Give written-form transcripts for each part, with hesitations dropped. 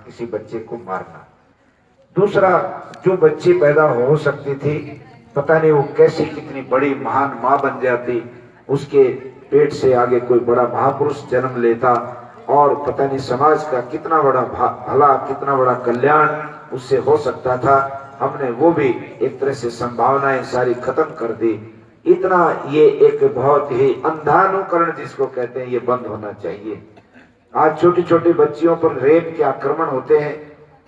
किसी बच्चे को मारना। दूसरा, जो बच्ची पैदा हो सकती थी, पता नहीं वो कैसी कितनी बड़ी महान माँ बन जाती, उसके पेट से आगे कोई बड़ा महापुरुष जन्म लेता और पता नहीं समाज का कितना बड़ा भला, कितना बड़ा कल्याण उससे हो सकता था। हमने वो भी एक तरह से संभावनाएं सारी खत्म कर दी। इतना ये एक बहुत ही अंधानुकरण जिसको कहते हैं, ये बंद होना चाहिए। आज छोटी छोटी बच्चियों पर रेप के आक्रमण होते हैं,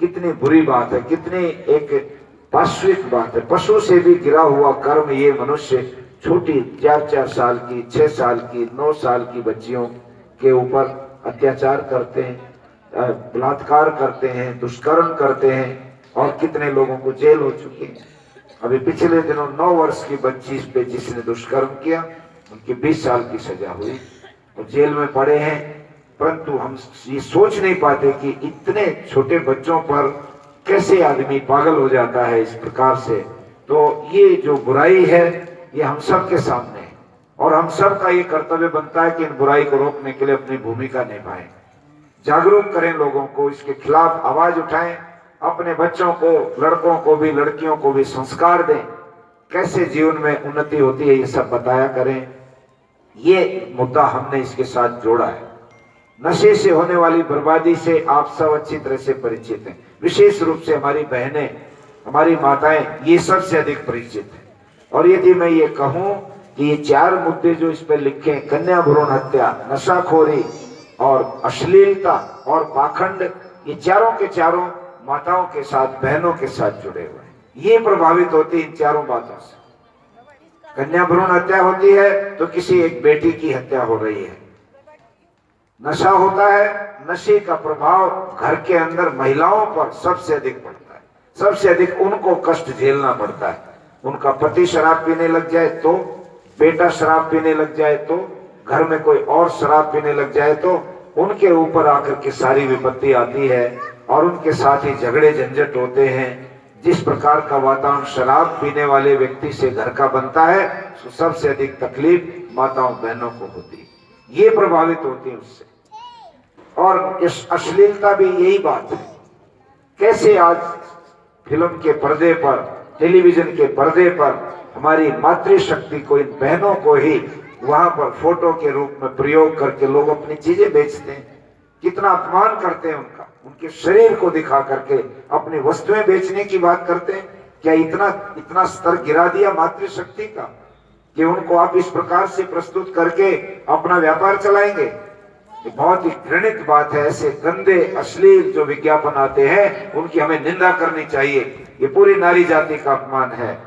कितनी बुरी बात है, कितनी एक पाश्विक बात है। पशु से भी गिरा हुआ कर्म ये मनुष्य छोटी 4-4 साल की, 6 साल की, 9 साल की बच्चियों के ऊपर अत्याचार करते हैं, बलात्कार करते हैं, दुष्कर्म करते हैं और कितने लोगों को जेल हो चुकी है। अभी पिछले दिनों 9 वर्ष की बच्ची पे जिसने दुष्कर्म किया, उनकी 20 साल की सजा हुई और जेल में पड़े हैं। परंतु हम ये सोच नहीं पाते कि इतने छोटे बच्चों पर कैसे आदमी पागल हो जाता है इस प्रकार से। तो ये जो बुराई है ये हम सब के सामने है और हम सब का ये कर्तव्य बनता है कि इन बुराई को रोकने के लिए अपनी भूमिका निभाएं, जागरूक करें लोगों को, इसके खिलाफ आवाज उठाएं, अपने बच्चों को, लड़कों को भी, लड़कियों को भी संस्कार दें, कैसे जीवन में उन्नति होती है ये सब बताया करें। ये मुद्दा हमने इसके साथ जोड़ा है। नशे से होने वाली बर्बादी से आप सब अच्छी तरह से परिचित हैं, विशेष रूप से हमारी बहनें, हमारी माताएं ये सबसे अधिक परिचित हैं। और यदि मैं ये कहूं कि ये 4 मुद्दे जो इस पर लिखे, कन्या भ्रूण हत्या, नशाखोरी और अश्लीलता और पाखंड, ये चारों के चारों माताओं के साथ, बहनों के साथ जुड़े हुए हैं। ये प्रभावित होती इन चारों बातों से। कन्या भ्रूण हत्या होती है तो किसी एक बेटी की हत्या हो रही है। नशा होता है, नशे का प्रभाव घर के अंदर महिलाओं पर सबसे अधिक पड़ता है, सबसे अधिक उनको कष्ट झेलना पड़ता है। उनका पति शराब पीने लग जाए तो, बेटा शराब पीने लग जाए तो, घर में कोई और शराब पीने लग जाए तो उनके ऊपर आकर के सारी विपत्ति आती है और उनके साथ ही झगड़े झंझट होते हैं। जिस प्रकार का वातावरण शराब पीने वाले व्यक्ति से घर का बनता है, तो सबसे अधिक तकलीफ माताओं बहनों को होती है, ये प्रभावित होती है उससे। और इस अश्लीलता भी यही बात है। कैसे आज फिल्म के पर्दे पर, टेलीविजन के पर्दे पर हमारी मातृशक्ति को, इन बहनों को ही वहां पर फोटो के रूप में प्रयोग करके लोग अपनी चीजें बेचते हैं। कितना अपमान करते हैं उनका, उनके शरीर को दिखा करके अपनी वस्तुएं बेचने की बात करते हैं। क्या इतना स्तर गिरा दिया मातृशक्ति का कि उनको आप इस प्रकार से प्रस्तुत करके अपना व्यापार चलाएंगे? ये बहुत ही घृणित बात है। ऐसे गंदे अश्लील जो विज्ञापन आते हैं उनकी हमें निंदा करनी चाहिए। ये पूरी नारी जाति का अपमान है।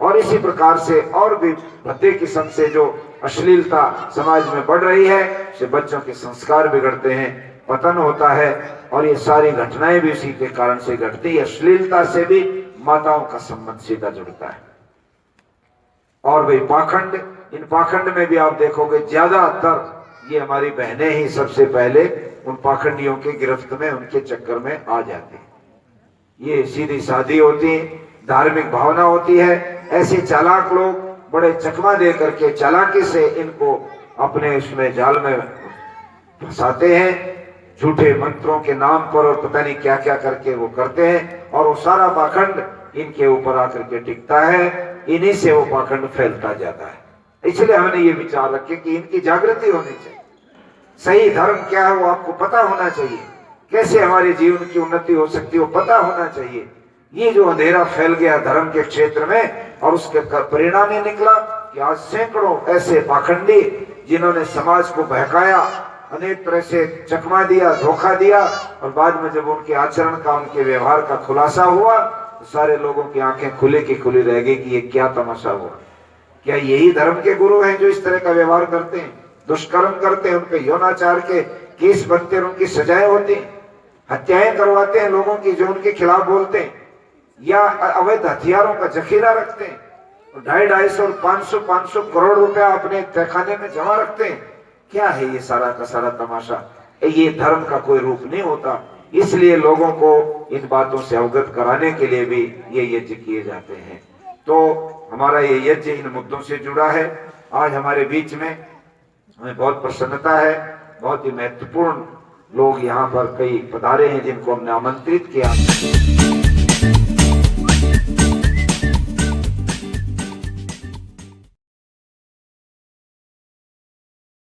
और इसी प्रकार से और भी भद्दे किस्म से जो अश्लीलता समाज में बढ़ रही है, से बच्चों के संस्कार बिगड़ते हैं, पतन होता है और ये सारी घटनाएं भी इसी के कारण से घटती है। अश्लीलता से भी माताओं का संबंध सीधा जुड़ता है। और भाई पाखंड, इन पाखंड में भी आप देखोगे ज्यादातर ये हमारी बहनें ही सबसे पहले उन पाखंडियों के गिरफ्त में, उनके चक्कर में आ जाती है। ये सीधी सादी होती है, धार्मिक भावना होती है। ऐसे चालाक लोग बड़े चकमा दे करके चालाकी से इनको अपने उसमें जाल में फंसाते हैं, झूठे मंत्रों के नाम पर और पता नहीं क्या क्या करके वो करते हैं और वो सारा पाखंड इनके ऊपर आकर के टिकता है। इन्हीं से वो पाखंड फैलता जाता है। इसलिए हमने ये विचार रखे कि इनकी जागृति होनी चाहिए। सही धर्म क्या है वो आपको पता होना चाहिए, कैसे हमारे जीवन की उन्नति हो सकती है वो पता होना चाहिए। ये जो अंधेरा फैल गया धर्म के क्षेत्र में और उसके परिणाम ये निकला कि आज सैकड़ों ऐसे पाखंडी जिन्होंने समाज को बहकाया, अनेक तरह से चकमा दिया, धोखा दिया और बाद में जब उनके आचरण का, उनके व्यवहार का खुलासा हुआ तो सारे लोगों की आंखें खुले की खुली रह गई कि ये क्या तमाशा हुआ। क्या यही धर्म के गुरु हैं जो इस तरह का व्यवहार करते हैं, दुष्कर्म करते हैं, उनपे यौनाचार के केस बनते हैं, उनकी सजाएं होती हैं, हत्याएं करवाते हैं लोगों की जो उनके खिलाफ बोलते हैं, या अवैध हथियारों का जखीरा रखते हैं, 250 और 500 करोड़ रुपया अपने तहखाने में जमा रखते हैं। क्या है ये सारा का सारा तमाशा? ये धर्म का कोई रूप नहीं होता। इसलिए लोगों को इन बातों से अवगत कराने के लिए भी ये यज्ञ किए जाते हैं। तो हमारा ये यज्ञ इन मुद्दों से जुड़ा है। आज हमारे बीच में हमें बहुत प्रसन्नता है, बहुत ही महत्वपूर्ण लोग यहाँ पर कई पधारे हैं जिनको हमने आमंत्रित किया।